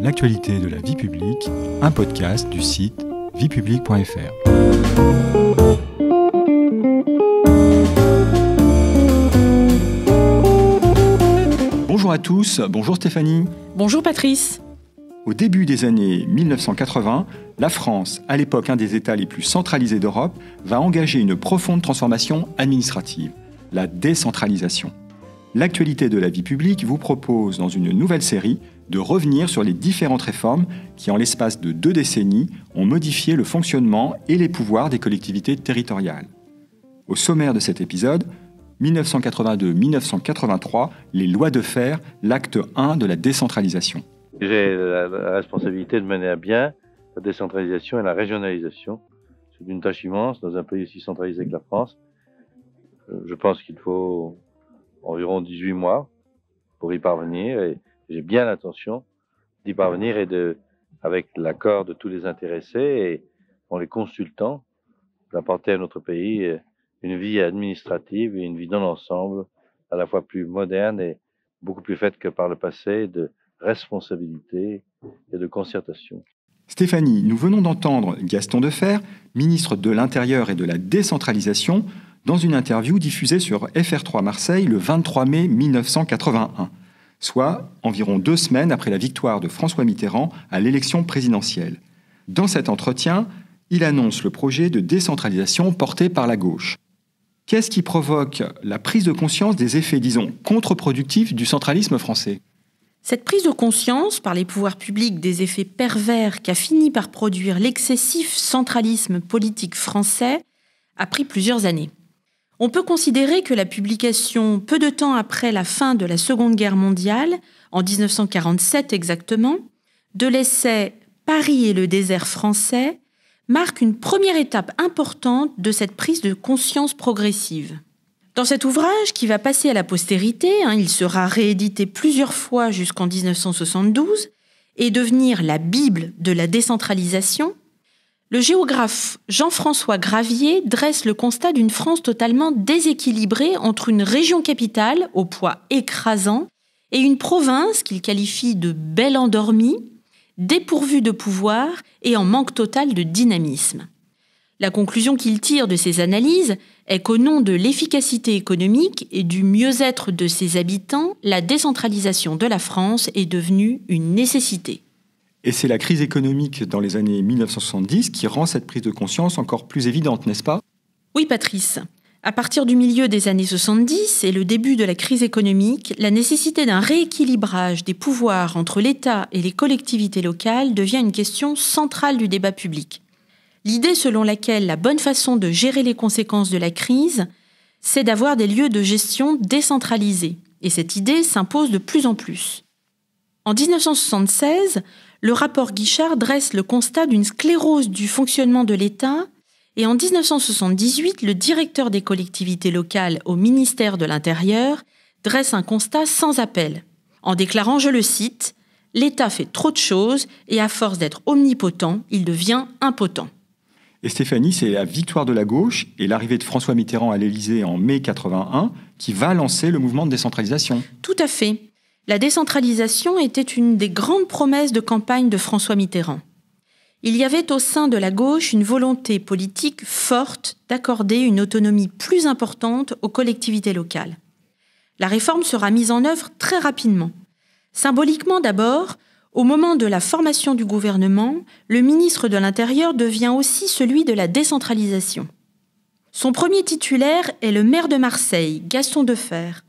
L'actualité de la vie publique, un podcast du site viepublique.fr. Bonjour à tous, bonjour Stéphanie. Bonjour Patrice. Au début des années 1980, la France, à l'époque un des États les plus centralisés d'Europe, va engager une profonde transformation administrative, la décentralisation. L'actualité de la vie publique vous propose, dans une nouvelle série, de revenir sur les différentes réformes qui, en l'espace de 2 décennies, ont modifié le fonctionnement et les pouvoirs des collectivités territoriales. Au sommaire de cet épisode, 1982-1983, les lois de fer, l'acte 1 de la décentralisation. J'ai la responsabilité de mener à bien la décentralisation et la régionalisation. C'est une tâche immense dans un pays aussi centralisé que la France. Je pense qu'il faut environ 18 mois pour y parvenir et j'ai bien l'intention d'y parvenir et avec l'accord de tous les intéressés et en les consultant, d'apporter à notre pays une vie administrative et une vie dans l'ensemble à la fois plus moderne et beaucoup plus faite que par le passé, de responsabilité et de concertation. Stéphanie, nous venons d'entendre Gaston Defferre, ministre de l'Intérieur et de la Décentralisation, dans une interview diffusée sur FR3 Marseille le 23 mai 1981, soit environ 2 semaines après la victoire de François Mitterrand à l'élection présidentielle. Dans cet entretien, il annonce le projet de décentralisation porté par la gauche. Qu'est-ce qui provoque la prise de conscience des effets, disons, contre-productifs du centralisme français ? Cette prise de conscience par les pouvoirs publics des effets pervers qu'a fini par produire l'excessif centralisme politique français a pris plusieurs années. On peut considérer que la publication, peu de temps après la fin de la Seconde Guerre mondiale, en 1947 exactement, de l'essai « Paris et le désert français » marque une première étape importante de cette prise de conscience progressive. Dans cet ouvrage, qui va passer à la postérité, il sera réédité plusieurs fois jusqu'en 1972, et devenir la Bible de la décentralisation, le géographe Jean-François Gravier dresse le constat d'une France totalement déséquilibrée entre une région capitale au poids écrasant et une province qu'il qualifie de belle endormie, dépourvue de pouvoir et en manque total de dynamisme. La conclusion qu'il tire de ces analyses est qu'au nom de l'efficacité économique et du mieux-être de ses habitants, la décentralisation de la France est devenue une nécessité. Et c'est la crise économique dans les années 1970 qui rend cette prise de conscience encore plus évidente, n'est-ce pas ? Oui, Patrice. À partir du milieu des années 70 et le début de la crise économique, la nécessité d'un rééquilibrage des pouvoirs entre l'État et les collectivités locales devient une question centrale du débat public. L'idée selon laquelle la bonne façon de gérer les conséquences de la crise, c'est d'avoir des lieux de gestion décentralisés. Et cette idée s'impose de plus en plus. En 1976, le rapport Guichard dresse le constat d'une sclérose du fonctionnement de l'État et en 1978, le directeur des collectivités locales au ministère de l'Intérieur dresse un constat sans appel, en déclarant, je le cite, « L'État fait trop de choses et à force d'être omnipotent, il devient impotent ». Et Stéphanie, c'est la victoire de la gauche et l'arrivée de François Mitterrand à l'Élysée en mai 81 qui va lancer le mouvement de décentralisation. Tout à fait. La décentralisation était une des grandes promesses de campagne de François Mitterrand. Il y avait au sein de la gauche une volonté politique forte d'accorder une autonomie plus importante aux collectivités locales. La réforme sera mise en œuvre très rapidement. Symboliquement d'abord, au moment de la formation du gouvernement, le ministre de l'Intérieur devient aussi celui de la décentralisation. Son premier titulaire est le maire de Marseille, Gaston Defferre.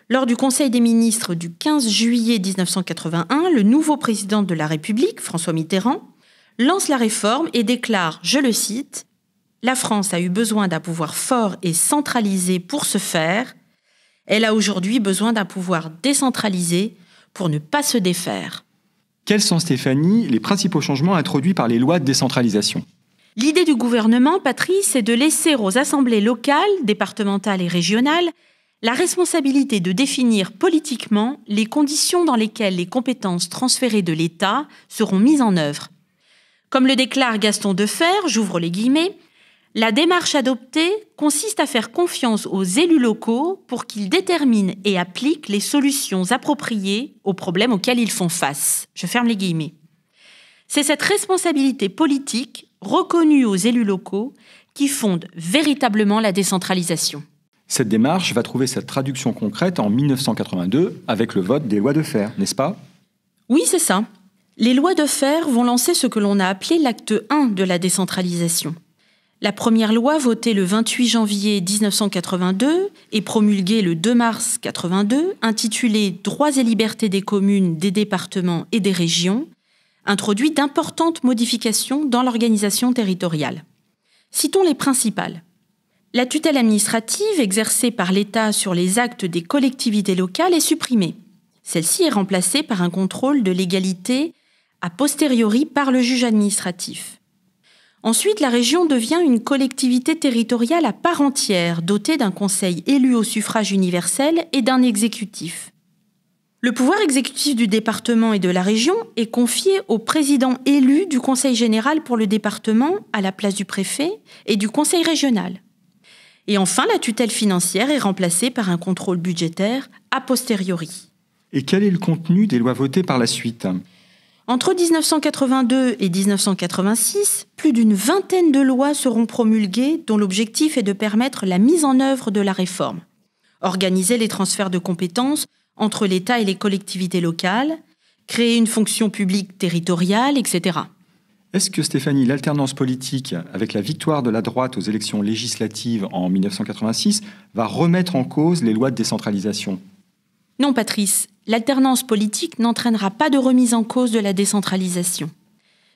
Lors du Conseil des ministres du 15 juillet 1981, le nouveau président de la République, François Mitterrand, lance la réforme et déclare, je le cite, « La France a eu besoin d'un pouvoir fort et centralisé pour ce faire. Elle a aujourd'hui besoin d'un pouvoir décentralisé pour ne pas se défaire. » Quels sont, Stéphanie, les principaux changements introduits par les lois de décentralisation ? L'idée du gouvernement, Patrice, est de laisser aux assemblées locales, départementales et régionales la responsabilité de définir politiquement les conditions dans lesquelles les compétences transférées de l'État seront mises en œuvre. Comme le déclare Gaston Defferre, j'ouvre les guillemets, La démarche adoptée consiste à faire confiance aux élus locaux pour qu'ils déterminent et appliquent les solutions appropriées aux problèmes auxquels ils font face. Je ferme les guillemets. C'est cette responsabilité politique reconnue aux élus locaux qui fonde véritablement la décentralisation. Cette démarche va trouver sa traduction concrète en 1982 avec le vote des lois Defferre, n'est-ce pas ? Oui, c'est ça. Les lois Defferre vont lancer ce que l'on a appelé l'acte 1 de la décentralisation. La première loi, votée le 28 janvier 1982 et promulguée le 2 mars 1982, intitulée « Droits et libertés des communes, des départements et des régions », introduit d'importantes modifications dans l'organisation territoriale. Citons les principales. La tutelle administrative exercée par l'État sur les actes des collectivités locales est supprimée. Celle-ci est remplacée par un contrôle de légalité a posteriori par le juge administratif. Ensuite, la région devient une collectivité territoriale à part entière, dotée d'un conseil élu au suffrage universel et d'un exécutif. Le pouvoir exécutif du département et de la région est confié au président élu du conseil général pour le département, à la place du préfet, et du conseil régional. Et enfin, la tutelle financière est remplacée par un contrôle budgétaire a posteriori. Et quel est le contenu des lois votées par la suite ? Entre 1982 et 1986, plus d'une vingtaine de lois seront promulguées dont l'objectif est de permettre la mise en œuvre de la réforme. Organiser les transferts de compétences entre l'État et les collectivités locales, créer une fonction publique territoriale, etc. Est-ce que, Stéphanie, l'alternance politique, avec la victoire de la droite aux élections législatives en 1986, va remettre en cause les lois de décentralisation ? Non, Patrice, l'alternance politique n'entraînera pas de remise en cause de la décentralisation.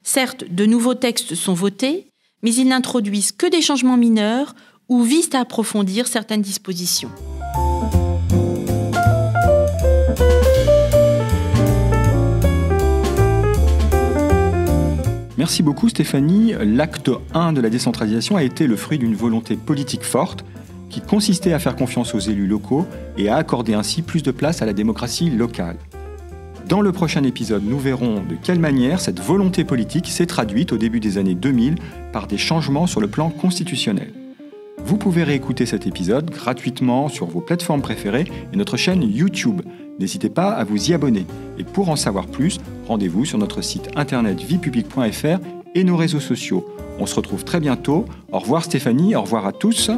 Certes, de nouveaux textes sont votés, mais ils n'introduisent que des changements mineurs ou visent à approfondir certaines dispositions. Merci beaucoup Stéphanie. L'acte 1 de la décentralisation a été le fruit d'une volonté politique forte qui consistait à faire confiance aux élus locaux et à accorder ainsi plus de place à la démocratie locale. Dans le prochain épisode, nous verrons de quelle manière cette volonté politique s'est traduite au début des années 2000 par des changements sur le plan constitutionnel. Vous pouvez réécouter cet épisode gratuitement sur vos plateformes préférées et notre chaîne YouTube. N'hésitez pas à vous y abonner. Et pour en savoir plus, rendez-vous sur notre site internet viepublique.fr et nos réseaux sociaux. On se retrouve très bientôt. Au revoir Stéphanie, au revoir à tous.